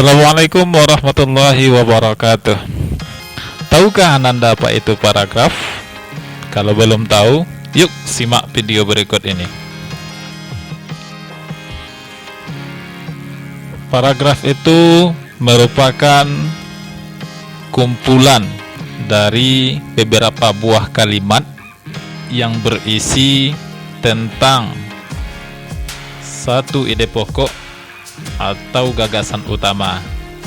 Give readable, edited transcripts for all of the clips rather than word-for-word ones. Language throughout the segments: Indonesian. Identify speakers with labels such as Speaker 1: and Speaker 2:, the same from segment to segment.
Speaker 1: Assalamualaikum warahmatullahi wabarakatuh. Tahukah Ananda apa itu paragraf? Kalau belum tahu, yuk simak video berikut ini. Paragraf itu merupakan kumpulan dari beberapa buah kalimat yang berisi tentang satu ide pokok atau gagasan utama.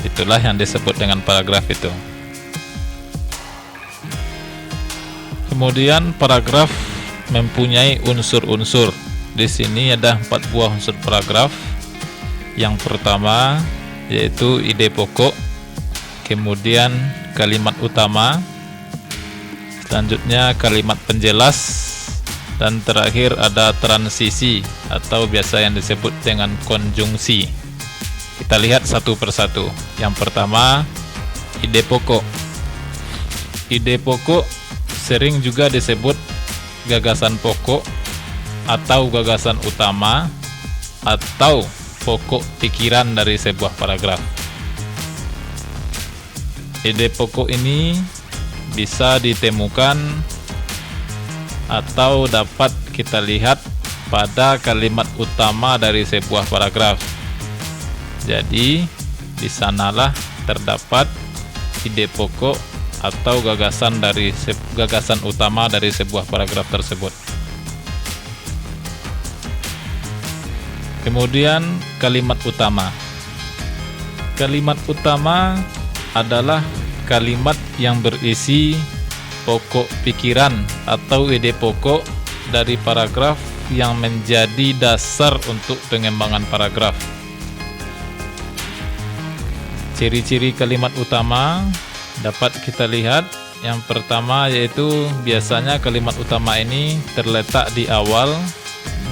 Speaker 1: Itulah yang disebut dengan paragraf itu. Kemudian paragraf mempunyai unsur-unsur. Di sini ada 4 buah unsur paragraf. Yang pertama yaitu ide pokok, kemudian kalimat utama, selanjutnya kalimat penjelas, dan terakhir ada transisi atau biasa yang disebut dengan konjungsi. Kita lihat satu persatu. Yang pertama, ide pokok. Ide pokok sering juga disebut gagasan pokok atau gagasan utama atau pokok pikiran dari sebuah paragraf. Ide pokok ini bisa ditemukan atau dapat kita lihat pada kalimat utama dari sebuah paragraf. Jadi di sanalah terdapat ide pokok atau gagasan utama dari sebuah paragraf tersebut. Kemudian kalimat utama. Kalimat utama adalah kalimat yang berisi pokok pikiran atau ide pokok dari paragraf yang menjadi dasar untuk pengembangan paragraf. Ciri-ciri kalimat utama dapat kita lihat. Yang pertama yaitu biasanya kalimat utama ini terletak di awal,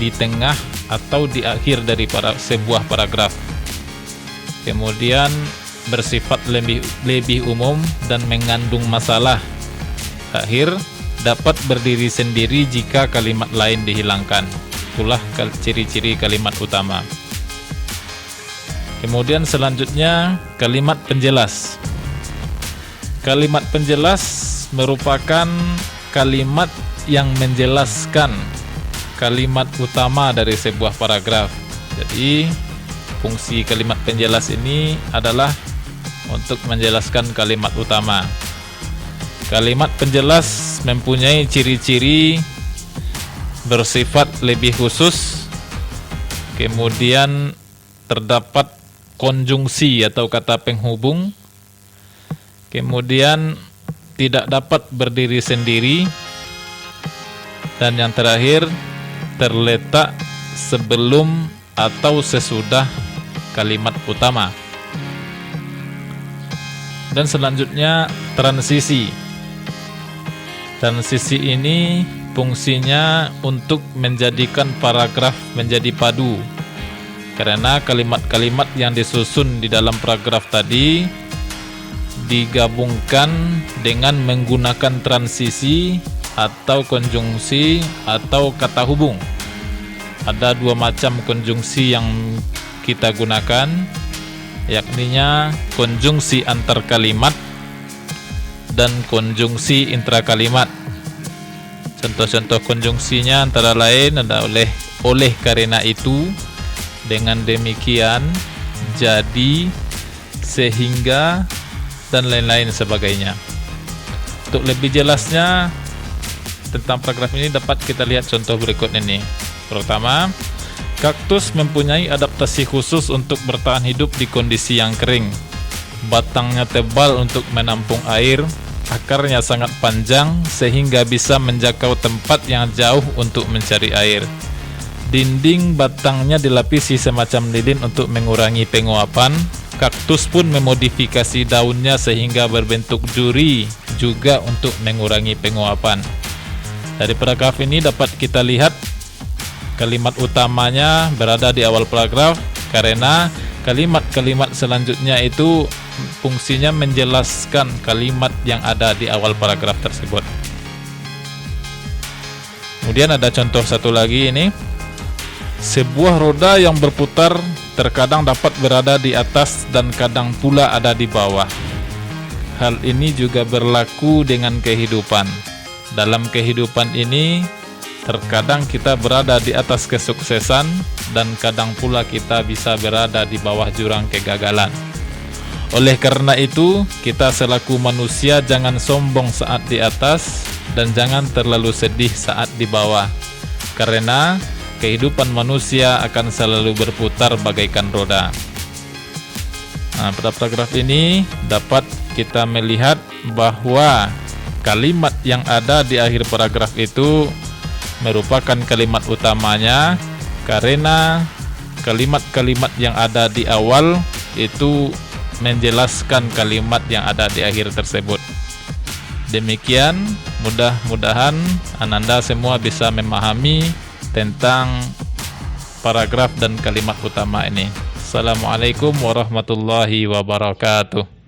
Speaker 1: di tengah, atau di akhir dari sebuah paragraf. Kemudian bersifat lebih umum dan mengandung masalah. Akhir dapat berdiri sendiri jika kalimat lain dihilangkan. Itulah ciri-ciri kalimat utama. Kemudian selanjutnya kalimat penjelas. Kalimat penjelas merupakan kalimat yang menjelaskan kalimat utama dari sebuah paragraf. Jadi fungsi kalimat penjelas ini adalah untuk menjelaskan kalimat utama. Kalimat penjelas mempunyai ciri-ciri bersifat lebih khusus. Kemudian terdapat konjungsi atau kata penghubung. Kemudian tidak dapat berdiri sendiri. Dan yang terakhir, terletak sebelum atau sesudah kalimat utama. Dan selanjutnya transisi. Transisi ini fungsinya untuk menjadikan paragraf menjadi padu. Karena kalimat-kalimat yang disusun di dalam paragraf tadi digabungkan dengan menggunakan transisi atau konjungsi atau kata hubung. Ada 2 macam konjungsi yang kita gunakan, yakninya konjungsi antar kalimat dan konjungsi intrakalimat. Contoh-contoh konjungsinya antara lain ada oleh karena itu, dengan demikian, jadi, sehingga, dan lain-lain sebagainya. Untuk lebih jelasnya tentang paragraf ini dapat kita lihat contoh berikut ini. Pertama, kaktus mempunyai adaptasi khusus untuk bertahan hidup di kondisi yang kering. Batangnya tebal untuk menampung air, akarnya sangat panjang sehingga bisa menjangkau tempat yang jauh untuk mencari air. Dinding batangnya dilapisi semacam lilin untuk mengurangi penguapan. Kaktus pun memodifikasi daunnya sehingga berbentuk duri juga untuk mengurangi penguapan. Dari paragraf ini dapat kita lihat kalimat utamanya berada di awal paragraf karena kalimat-kalimat selanjutnya itu fungsinya menjelaskan kalimat yang ada di awal paragraf tersebut. Kemudian ada contoh satu lagi ini. Sebuah roda yang berputar terkadang dapat berada di atas dan kadang pula ada di bawah. Hal ini juga berlaku dengan kehidupan. Dalam kehidupan ini, terkadang kita berada di atas kesuksesan dan kadang pula kita bisa berada di bawah jurang kegagalan. Oleh karena itu, kita selaku manusia jangan sombong saat di atas dan jangan terlalu sedih saat di bawah. Karena kehidupan manusia akan selalu berputar bagaikan roda. Nah, pada paragraf ini dapat kita melihat bahwa kalimat yang ada di akhir paragraf itu merupakan kalimat utamanya, karena kalimat-kalimat yang ada di awal itu menjelaskan kalimat yang ada di akhir tersebut. Demikian, mudah-mudahan Ananda semua bisa memahami tentang paragraf dan kalimat utama ini. Assalamualaikum warahmatullahi wabarakatuh.